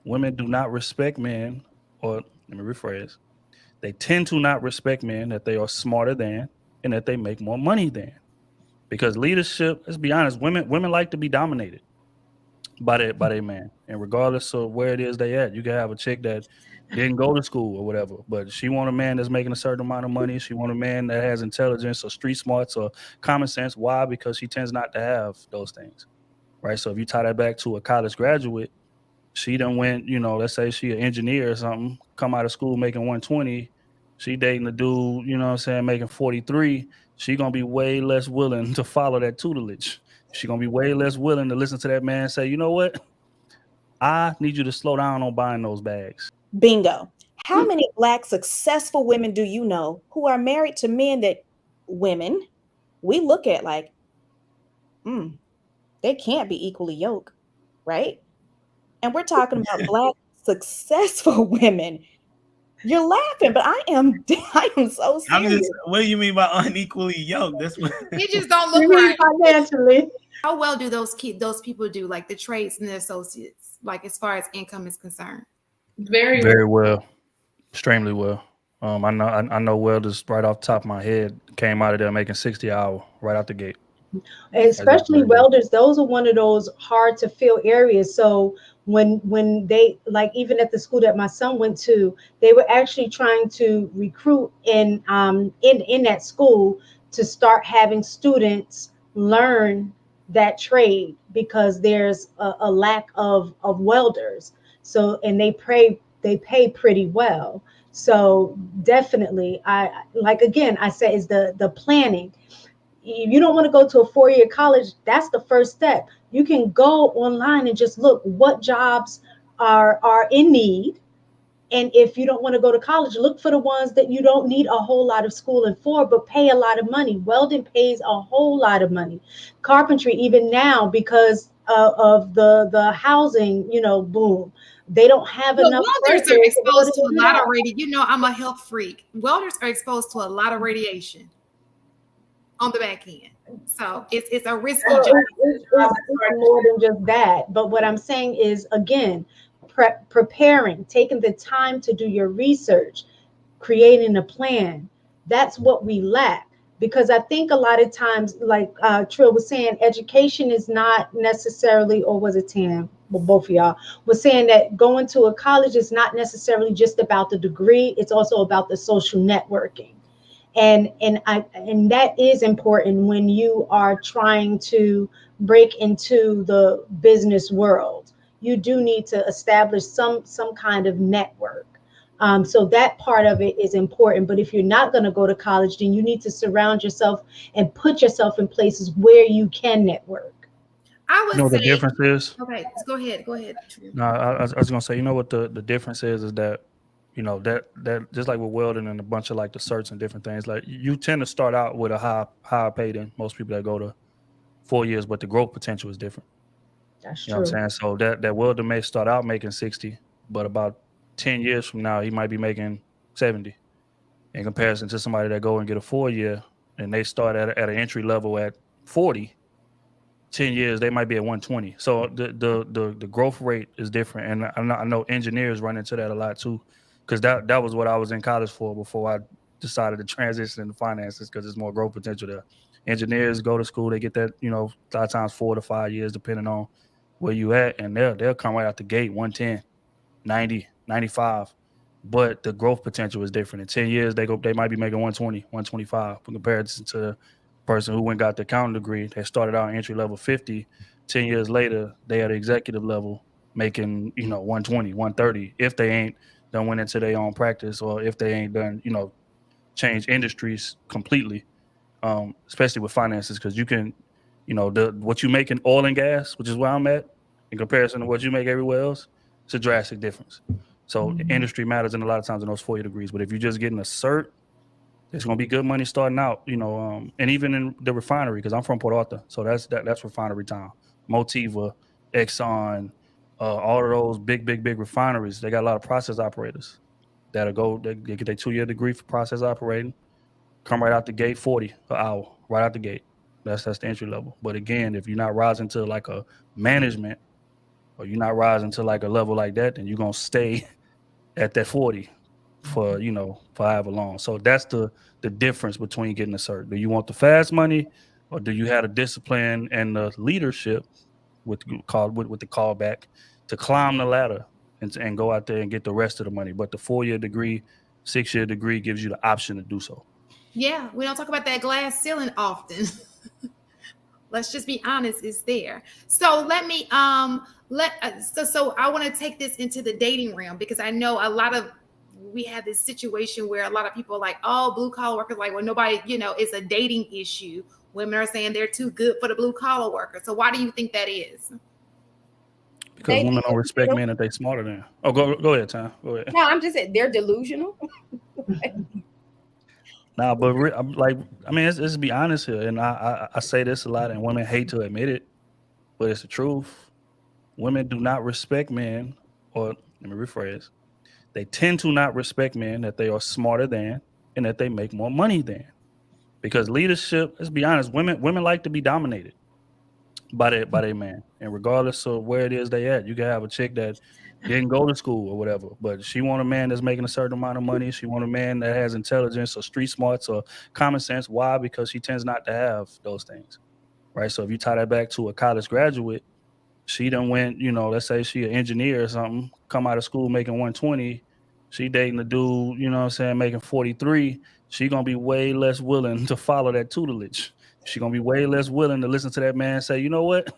women do not respect men, or let me rephrase, they tend to not respect men that they are smarter than and that they make more money than. Because leadership, let's be honest, women like to be dominated by their man. And regardless of where it is they at, you can have a chick that didn't go to school or whatever, but she want a man that's making a certain amount of money. She want a man that has intelligence or street smarts or common sense. Why? Because she tends not to have those things. Right. So if you tie that back to a college graduate, she done went, let's say she an engineer or something, come out of school making 120. She dating a dude, you know what I'm saying, making 43. She gonna be way less willing to follow that tutelage. She gonna be way less willing to listen to that man say, you know what? I need you to slow down on buying those bags. Bingo. How many Black successful women do you know who are married to men that women we look at like, hmm, they can't be equally yoked, right? And we're talking about Black successful women. You're laughing, but I am I am so I'm serious. just. What do you mean by unequally yoked? That's what. It just don't look right. Financially. How well do those people do, like the trades and the associates, like as far as income is concerned? Very well, extremely well. I know welders right off the top of my head came out of there making 60 an hour right out the gate. Especially Very well. welders, those are one of those hard to fill areas. So when they, like, even at the school that my son went to, they were actually trying to recruit in that school to start having students learn that trade because there's a lack of welders. So and they pay pretty well. So definitely, I like, again, I say is the planning. If you don't want to go to a 4-year college, that's the first step. You can go online and just look what jobs are in need. And if you don't want to go to college, look for the ones that you don't need a whole lot of schooling for, but pay a lot of money. Welding pays a whole lot of money. Carpentry, even now, because of the housing, boom, they don't have Well, enough welders workers are in order exposed to to a do lot of that. I'm a health freak. Welders are exposed to a lot of radiation on the back end. So it's a risky Well, job. it's more than just that. But what I'm saying is, again, preparing, taking the time to do your research, creating a plan. That's what we lack. Because I think a lot of times, like Trill was saying, education is not necessarily, or was it Tam? Well, both of y'all was saying that going to a college is not necessarily just about the degree. It's also about the social networking, and that is important when you are trying to break into the business world. You do need to establish some kind of network. So that part of it is important. But if you're not going to go to college, then you need to surround yourself and put yourself in places where you can network. I You would know what the say, difference is? okay, go ahead, go ahead. No, I was gonna say, you know what the difference is that, that just like with welding and a bunch of like the certs and different things, like you tend to start out with a higher pay than most people that go to 4 years, but the growth potential is different. That's You know what true. I'm saying? So that welder may start out making 60, but about 10 years from now he might be making 70 in comparison to somebody that go and get a 4 year and they start at an entry level at 40. 10 years they might be at 120. So the growth rate is different, and I know engineers run into that a lot too, because that was what I was in college for before I decided to transition into finances, because there's more growth potential there. Engineers go to school, they get that, a lot of times 4 to 5 years depending on where you at, and they'll come right out the gate 110, 90, 95. But the growth potential is different. In 10 years they might be making 120, 125 in comparison to the person who went and got the accounting degree. They started out entry level 50. 10 years later they at executive level making 120, 130, if they ain't done went into their own practice, or if they ain't done change industries completely, especially with finances, because you can, the what you make in oil and gas, which is where I'm at, in comparison to what you make everywhere else, it's a drastic difference. So industry matters in a lot of times in those 4-year degrees. But if you're just getting a cert, it's going to be good money starting out, and even in the refinery, because I'm from Port Arthur, so that's refinery town. Motiva, Exxon, all of those big refineries, they got a lot of process operators they get their 2-year degree for process operating, come right out the gate, 40 an hour, right out the gate. That's the entry level. But again, if you're not rising to like a management, or you're not rising to like a level like that, then you're gonna stay at that 40 for for however long. So that's the difference between getting a cert. Do you want the fast money, or do you have the discipline and the leadership with the callback to climb the ladder and go out there and get the rest of the money? But the 4-year degree, 6-year degree gives you the option to do so. Yeah, we don't talk about that glass ceiling often. Let's just be honest, it's there. So let me so I want to take this into the dating realm, because I know we have this situation where a lot of people are like, oh, blue collar workers, like, well, nobody, it's a dating issue. Women are saying they're too good for the blue collar worker. So why do you think that is? Because women don't respect men that they smarter than. Oh, go ahead, Tom. Go ahead. No, I'm just saying they're delusional. Nah, but let's be honest here, and I say this a lot, and women hate to admit it, but it's the truth. Women do not respect men, or let me rephrase. They tend to not respect men that they are smarter than and that they make more money than. Because leadership, let's be honest, women like to be dominated by their man. And regardless of where it is they at, you can have a chick that didn't go to school or whatever, but she want a man that's making a certain amount of money. She want a man that has intelligence or street smarts or common sense. Why? Because she tends not to have those things, right? So if you tie that back to a college graduate, she done went, let's say she an engineer or something, come out of school making 120, she dating a dude, making 43, she gonna be way less willing to follow that tutelage. She gonna be way less willing to listen to that man and say, you know what?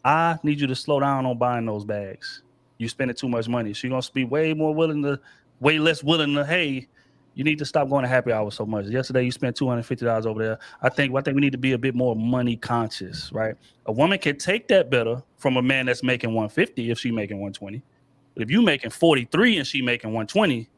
I need you to slow down on buying those bags. You spending too much money. She gonna be way less willing to, hey, you need to stop going to happy hour so much. Yesterday you spent $250 over there. I think we need to be a bit more money conscious, right? A woman can take that better from a man that's making 150 if she making 120. But if you making 43 and she making 120,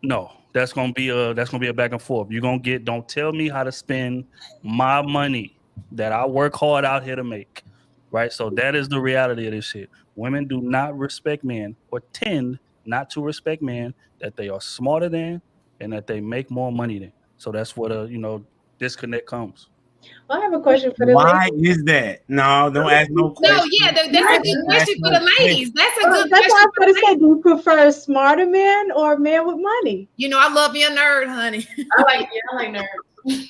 no, that's gonna be a back and forth. You're gonna don't tell me how to spend my money that I work hard out here to make. Right. So that is the reality of this shit. Women do not respect men, or tend not to respect men that they are smarter than and that they make more money than. So that's what disconnect comes. I have a question for the Why ladies. is that? No, don't ask no question. No, yeah, that's a good question for the ladies. That's a good That's question. what I was going to say. Do you prefer a smarter man or a man with money? I love me a nerd, honey. I like nerds.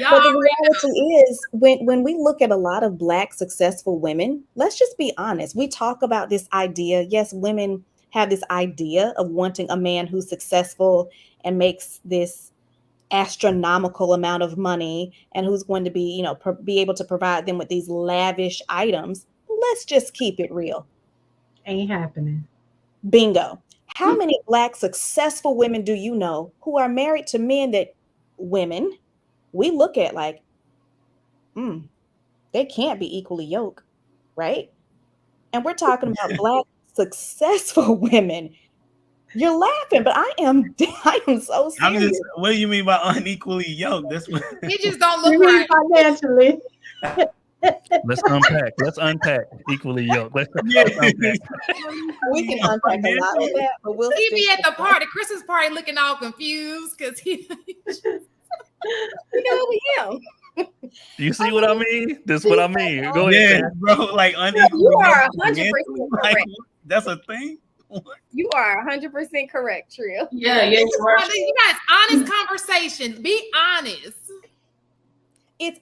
But the reality is, when we look at a lot of Black successful women, let's just be honest. We talk about this idea. Yes, women have this idea of wanting a man who's successful and makes this astronomical amount of money and who's going to be, be able to provide them with these lavish items. Let's just keep it real. Ain't happening. Bingo. How many Black successful women do you know who are married to men that women we look at like, they can't be equally yoked, right? And we're talking about Black successful women. You're laughing, but I am so serious. What do you mean by unequally yoked? That's what You just don't look right Financially. Let's unpack equally yoked. Let's unpack. We can unpack a lot of that, but we'll he be at the party, Christmas party, looking all confused because he You see what I mean? This is what I mean. Go ahead. Yeah, bro. Like unequally. You are yoked 100% like, correct. that's a thing. You are 100% correct, Trill. Yeah, you are. You guys, honest conversation. Be honest.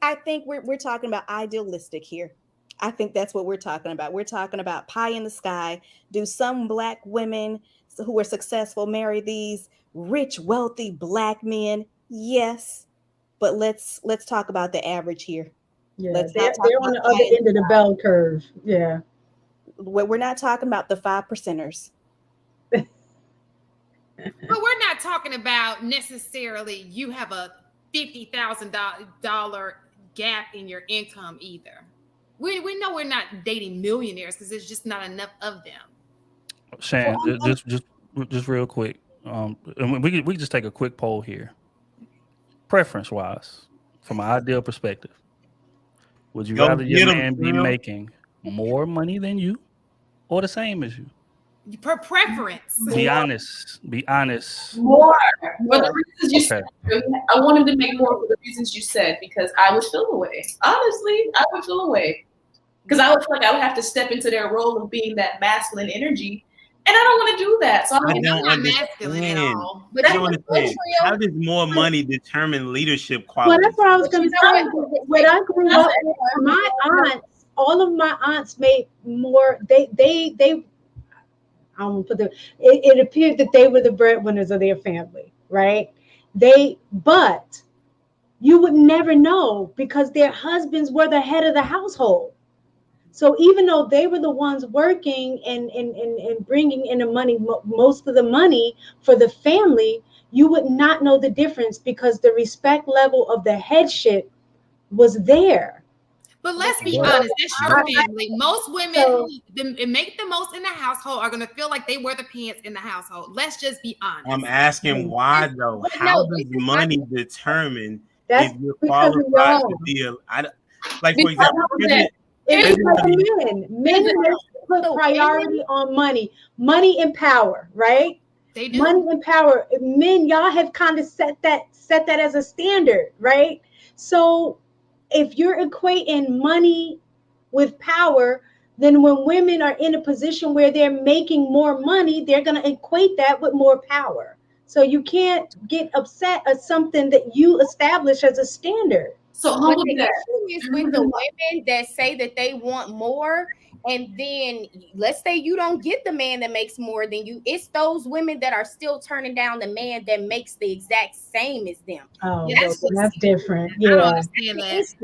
I think we're talking about idealistic here. I think that's what we're talking about. We're talking about pie in the sky. Do some Black women who are successful marry these rich, wealthy Black men? Yes. But let's talk about the average here. Yeah, Let's they're not talk on the about other end of the bell curve. Yeah. We're not talking about the 5%ers. But we're not talking about necessarily you have a $50,000 gap in your income either. We know we're not dating millionaires because there's just not enough of them. Shan, just real quick. And we can just take a quick poll here. Preference wise, from an ideal perspective, would you rather your man be making more money than you or the same as you? Per preference. Be honest. More. For the reasons you said. I want him to make more for the reasons you said because I would feel away. Honestly, I would feel away. Because I would feel like I would have to step into their role of being that masculine energy, and I don't want to do that. So I I'm don't not masculine at understand. all. But I that's don't the understand. trio. How does more money determine leadership Well, qualities? that's what I was But going you to know say. what? When I grew up, my aunts, all of my aunts made more. They I don't put the. It appeared that they were the breadwinners of their family, right? But you would never know because their husbands were the head of the household. So even though they were the ones working and bringing in the money, most of the money for the family, you would not know the difference because the respect level of the headship was there. But let's be Right. honest, that's your family. Most women So- who make the most in the household are going to feel like they wear the pants in the household. Let's just be honest. I'm asking why though. But How no, does this is money determine That's if you're because of qualified y'all. to be like for Because example, of that. It's Everybody- like men put So priority on money and power, right? They do. Money and power. Men, y'all have kind of set that as a standard, right? So if you're equating money with power, then when women are in a position where they're making more money, they're going to equate that with more power. So you can't get upset at something that you establish as a standard. so But humble the that. issue is with the women that say that they want more, and then let's say you don't get the man that makes more than you. It's those women that are still turning down the man that makes the exact same as them. Oh, Yes. that's different. I don't Yeah. understand that. Issue.